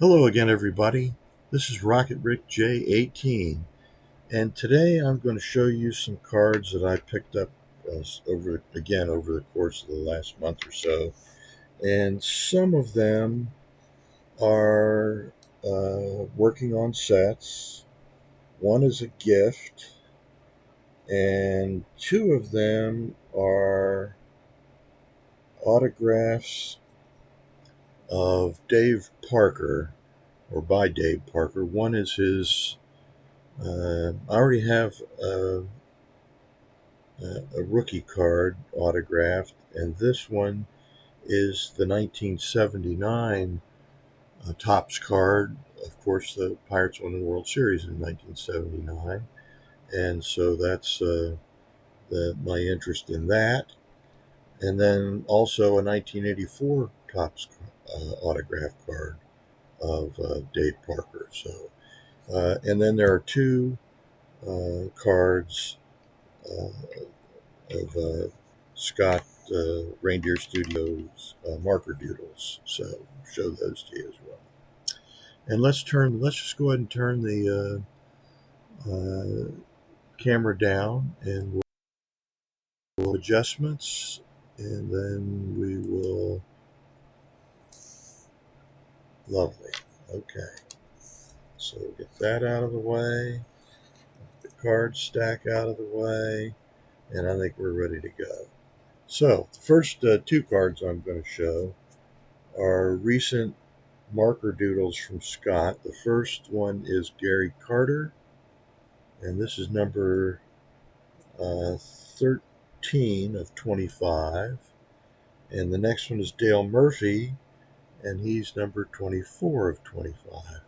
Hello again, everybody. This is Rocket Rick J18, and today I'm going to show you some cards that I picked up over the course of the last month or so, and some of them are working on sets. One is a gift, and two of them are autographs of Dave Parker, or by Dave Parker. One is his. I already have a rookie card autographed, and this one is the 1979 Topps card. Of course, the Pirates won the World Series in 1979, and so that's my interest in that. And then also a 1984 Topps autograph card of Dave Parker. So, and then there are two cards of Skaght Reindeer Studios marker doodles. So show those to you as well. And let's just go ahead and turn the camera down, and we'll adjustments, and then we will. Lovely. Okay. So get that out of the way, the card stack out of the way, and I think we're ready to go. So the first two cards I'm going to show are recent marker doodles from Skaght. The first one is Gary Carter, and this is number 13 of 25. And the next one is Dale Murphy, and he's number 24 of 25.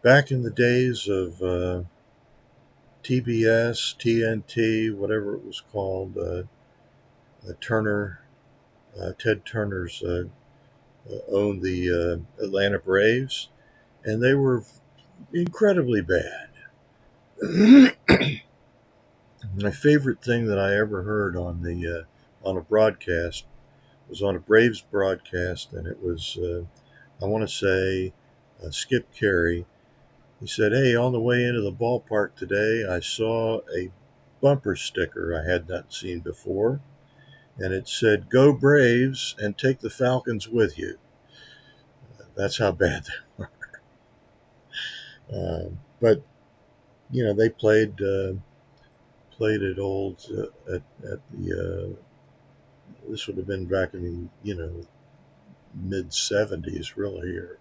Back in the days of TBS, TNT, whatever it was called, Ted Turner's owned the Atlanta Braves, and they were incredibly bad. My favorite thing that I ever heard on a broadcast was on a Braves broadcast, and it was I want to say Skip Carey. He said, "Hey, on the way into the ballpark today, I saw a bumper sticker I had not seen before, and it said, 'Go Braves and take the Falcons with you.'" That's how bad they were. But they played at old at the. This would have been back in the mid '70s, really here,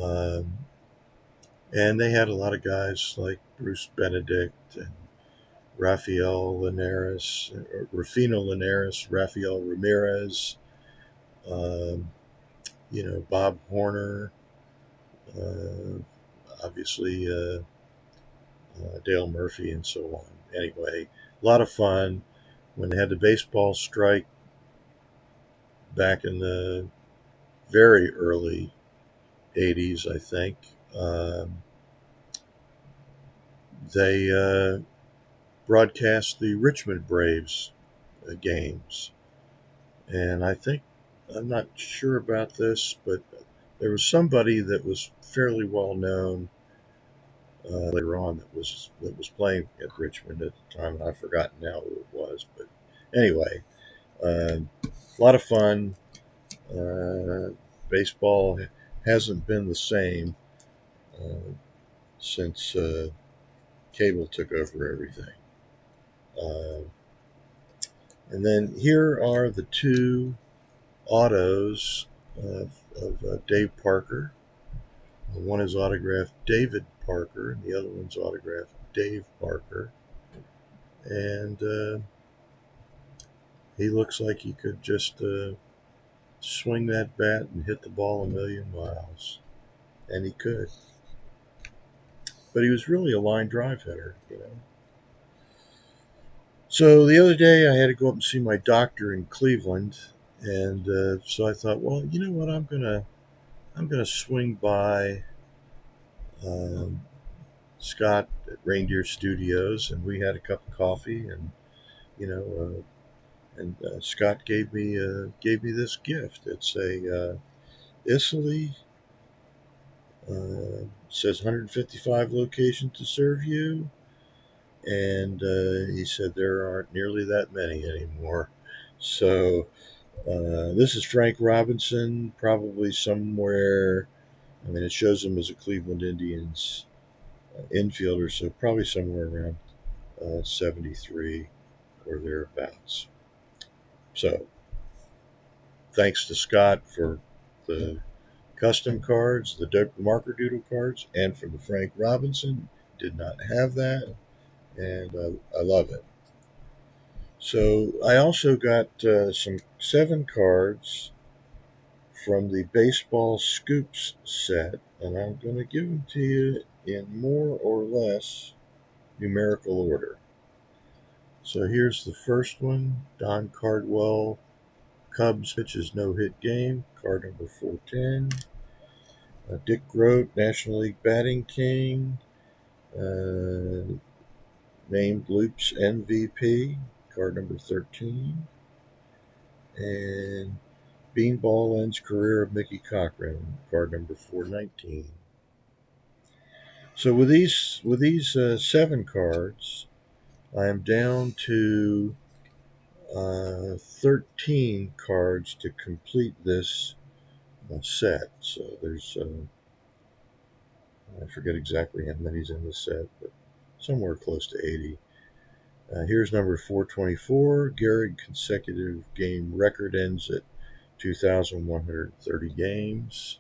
um, and they had a lot of guys like Bruce Benedict and Rufino Linares, Rafael Ramirez, um, Bob Horner, uh, obviously Dale Murphy, and so on. Anyway, a lot of fun when they had the baseball strike back in the very early '80s, I think. They broadcast the Richmond Braves games. And I'm not sure about this, but there was somebody that was fairly well known later on that was playing at Richmond at the time, and I've forgotten now who it was. But anyway, a lot of fun. Uh, Baseball hasn't been the same since cable took over everything. Uh, and then here are the two autos of Dave Parker. One is autographed David Parker, and the other one's autographed Dave Parker. And he looks like he could just swing that bat and hit the ball a million miles. And he could. But he was really a line drive hitter. So the other day I had to go up and see my doctor in Cleveland. And so I thought, well, you know what, I'm gonna swing by Scott at Reindeer Studios, and we had a cup of coffee, and you know, Scott gave me this gift. It's Italy. Says 155 locations to serve you, and he said there aren't nearly that many anymore. So this is Frank Robinson, probably somewhere. I mean, it shows him as a Cleveland Indians infielder, so probably somewhere around 73 or thereabouts. So thanks to Skaght for the custom cards, the marker doodle cards, and for the Frank Robinson. Did not have that, and I love it. So I also got some 7 cards from the baseball scoops set, and I'm going to give them to you in more or less numerical order. So here's the first one: Don Cardwell, Cubs pitches no hit game, card number 410. Dick Groat, National League batting king, uh, named Loops MVP, card number 13. And Beanball ends career of Mickey Cochran, card number 419. So with these 7 cards, I am down to 13 cards to complete this set. So there's I forget exactly how many's in the set, but somewhere close to 80. Here's number 424. Gehrig consecutive game record ends at 2,130 games.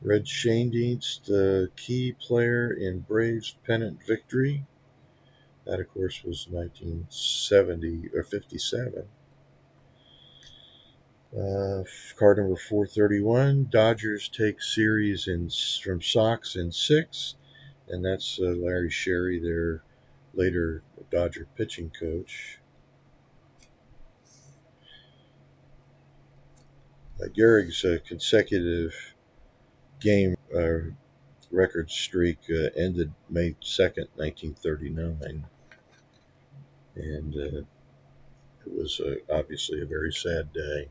Red Schoendienst, the key player in Braves pennant victory. That, of course, was 1970 or 57. Card number 431. Dodgers take series from Sox in 6, and that's Larry Sherry, their later Dodger pitching coach. Gehrig's consecutive game record streak ended May 2nd, 1939, and it was obviously a very sad day.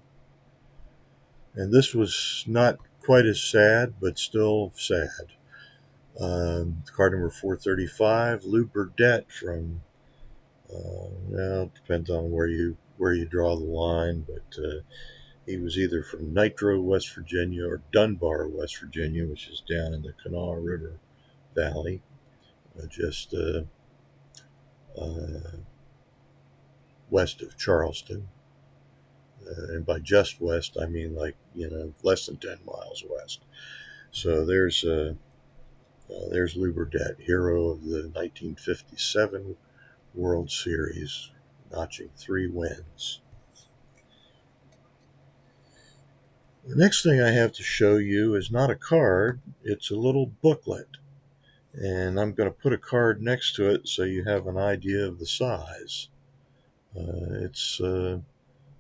And this was not quite as sad, but still sad. Card number 435, Lou Burdett from, well, it depends on where you draw the line, but he was either from Nitro, West Virginia, or Dunbar, West Virginia, which is down in the Kanawha River Valley, just west of Charleston. And by just west, I mean like, less than 10 miles west. So there's Lou Burdett, hero of the 1957 World Series, notching 3 wins. The next thing I have to show you is not a card, it's a little booklet. And I'm going to put a card next to it so you have an idea of the size. It's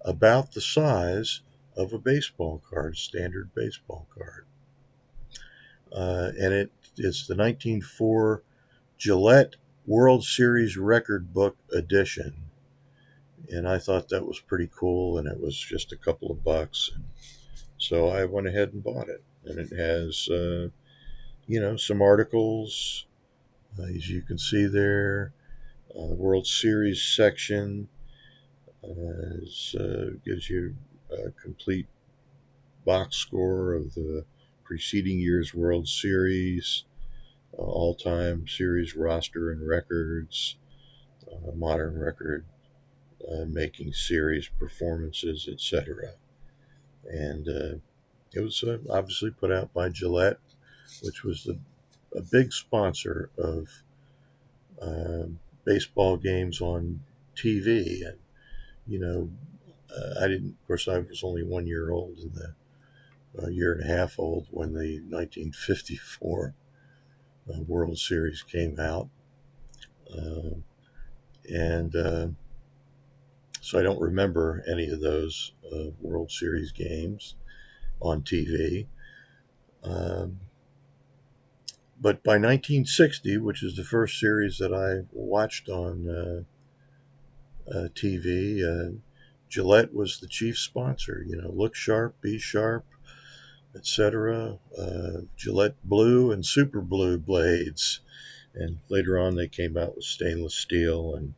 about the size of a baseball card, standard baseball card. And it's the 1904 Gillette World Series Record Book Edition. And I thought that was pretty cool, and it was just a couple of bucks. So I went ahead and bought it. And it has, some articles, as you can see there. The World Series section gives you a complete box score of the preceding year's World Series, all-time series roster and records, modern record making series performances, etc. And it was obviously put out by Gillette, which was a big sponsor of baseball games on TV. And I didn't. Of course, I was only 1 year old and a year and a half old when the 1954 World Series came out, and so I don't remember any of those World Series games on TV. But by 1960, which is the first series that I watched on TV, Gillette was the chief sponsor. Look sharp, be sharp, etc. Gillette Blue and Super Blue blades, and later on they came out with stainless steel, and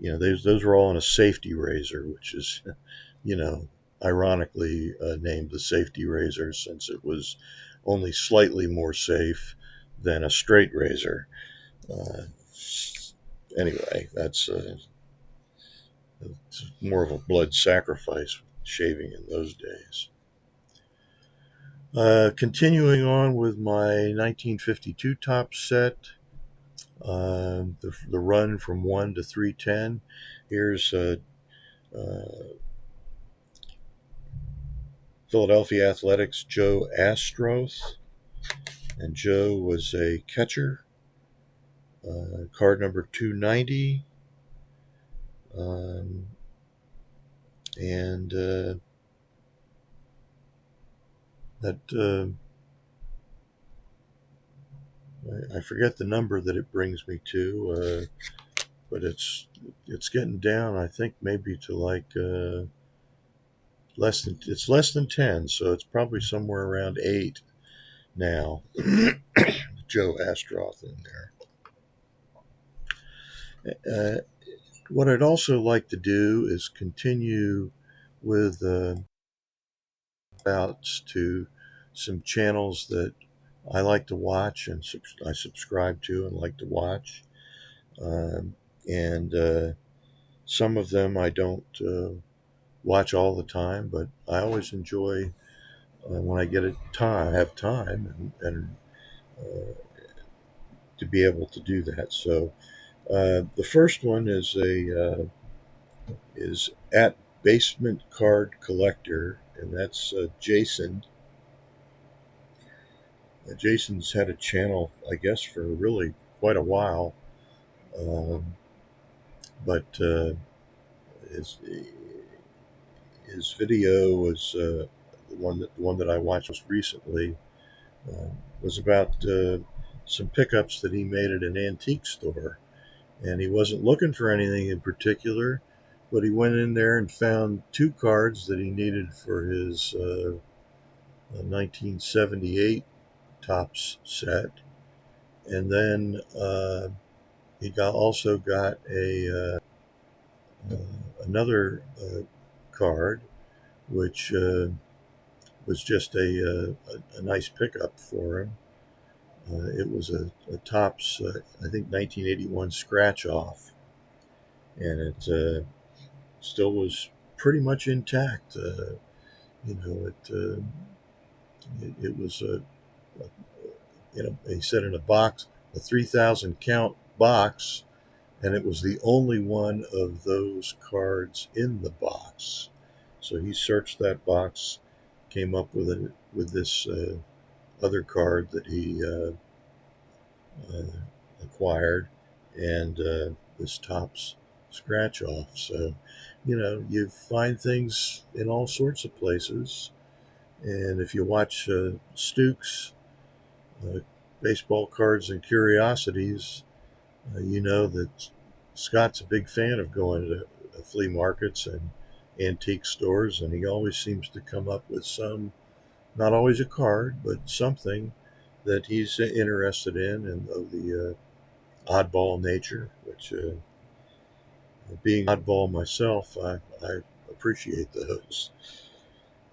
those were all in a safety razor, which is you know ironically named the safety razor since it was only slightly more safe than a straight razor. Uh, anyway, it's more of a blood sacrifice shaving in those days. Continuing on with my 1952 top set, the run from 1 to 310. Here's Philadelphia Athletics Joe Astroth, and Joe was a catcher. Card number 290. And that I forget the number that it brings me to, but it's getting down. I think maybe to like less than 10, so it's probably somewhere around 8 now. Joe Astroth in there. What I'd also like to do is continue with outs to some channels that I like to watch and I subscribe to and like to watch. And some of them I don't watch all the time, but I always enjoy when I get have time and to be able to do that. So the first one is is at Basement Card Collector, and that's Jason. Jason's had a channel, I guess, for really quite a while, but his video was the one that I watched most recently was about some pickups that he made at an antique store, and he wasn't looking for anything in particular, but he went in there and found 2 cards that he needed for his 1978 Topps set, and then he also got another card, which was just a nice pickup for him. It was a Topps, I think 1981 scratch off, and it still was pretty much intact. It was he said in a box, a 3,000 count box, and it was the only one of those cards in the box. So he searched that box, came up with this other card that he acquired, and this Topps scratch off. So, you find things in all sorts of places, and if you watch Stukes, Baseball Cards and Curiosities, you know that Scott's a big fan of going to flea markets and antique stores, and he always seems to come up with not always a card, but something that he's interested in and of the oddball nature, which being oddball myself, I appreciate those.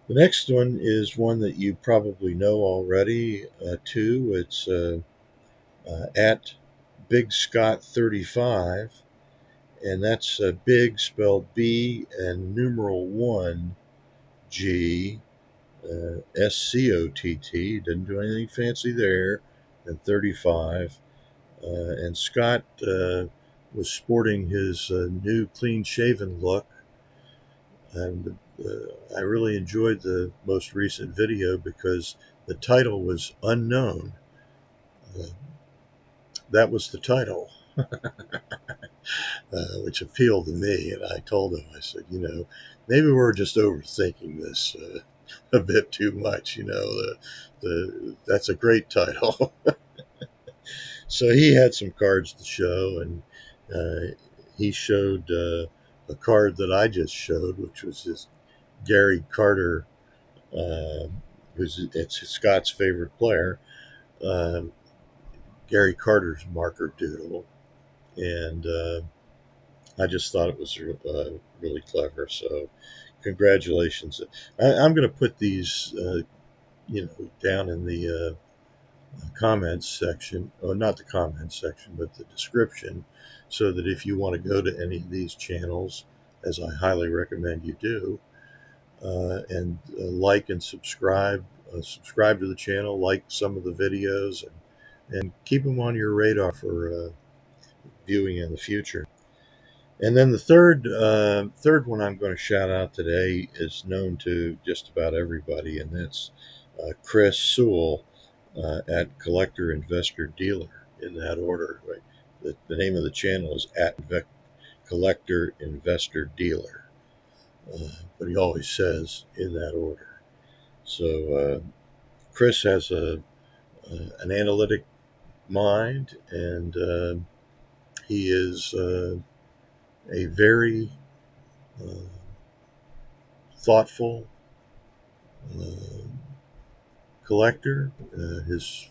The next one is one that you probably know already, too. It's at Big Skaght 35, and that's big spelled B and numeral 1 G Scott. Didn't do anything fancy there. And 35. And Scott was sporting his new clean shaven look. And I really enjoyed the most recent video because the title was Unknown. That was the title, which appealed to me. And I told him, I said, maybe we're just overthinking this a bit too much. That's a great title. So he had some cards to show, and he showed a card that I just showed, which was this Gary Carter, it's Scott's favorite player, uh, Gary Carter's marker Doodle, and I just thought it was really clever. So, congratulations! I'm going to put these, down in the comments section, or not the comments section, but the description, so that if you want to go to any of these channels, as I highly recommend you do, and like and subscribe to the channel, like some of the videos, and keep them on your radar for viewing in the future. And then the third one I'm going to shout out today is known to just about everybody, and that's Chris Sewell at Collector Investor Dealer, in that order. Right? The name of the channel is at Collector Investor Dealer, but he always says in that order. So Chris has an analytic mind, and he is a very uh, thoughtful uh, collector. His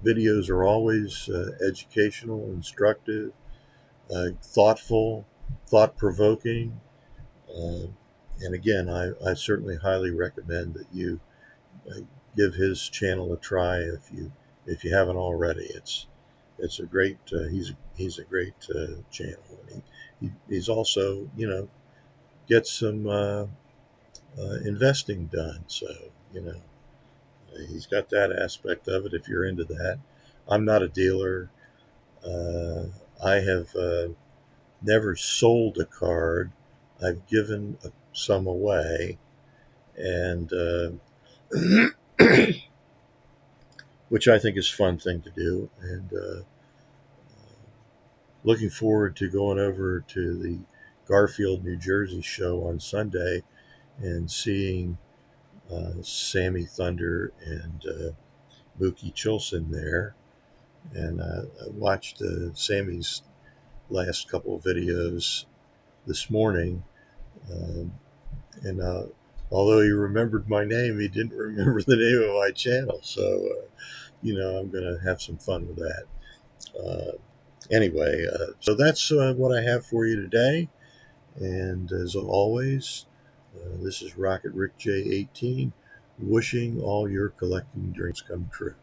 videos are always educational, instructive, thoughtful, thought provoking. Uh, and again, I certainly highly recommend that you uh, give his channel a try if you haven't already. It's a great he's a great channel. And he's also gets some investing done. So he's got that aspect of it. If you're into that, I'm not a dealer. Uh, I have never sold a card. I've given some away, and which I think is a fun thing to do. And looking forward to going over to the Garfield, New Jersey show on Sunday and seeing Sammy Thunder and Mookie Chilson there. And I watched Sammy's last couple of videos this morning. Um, and although he remembered my name, he didn't remember the name of my channel. So, I'm going to have some fun with that. Anyway, so that's what I have for you today. And as always, this is Rocket Rick J18, wishing all your collecting dreams come true.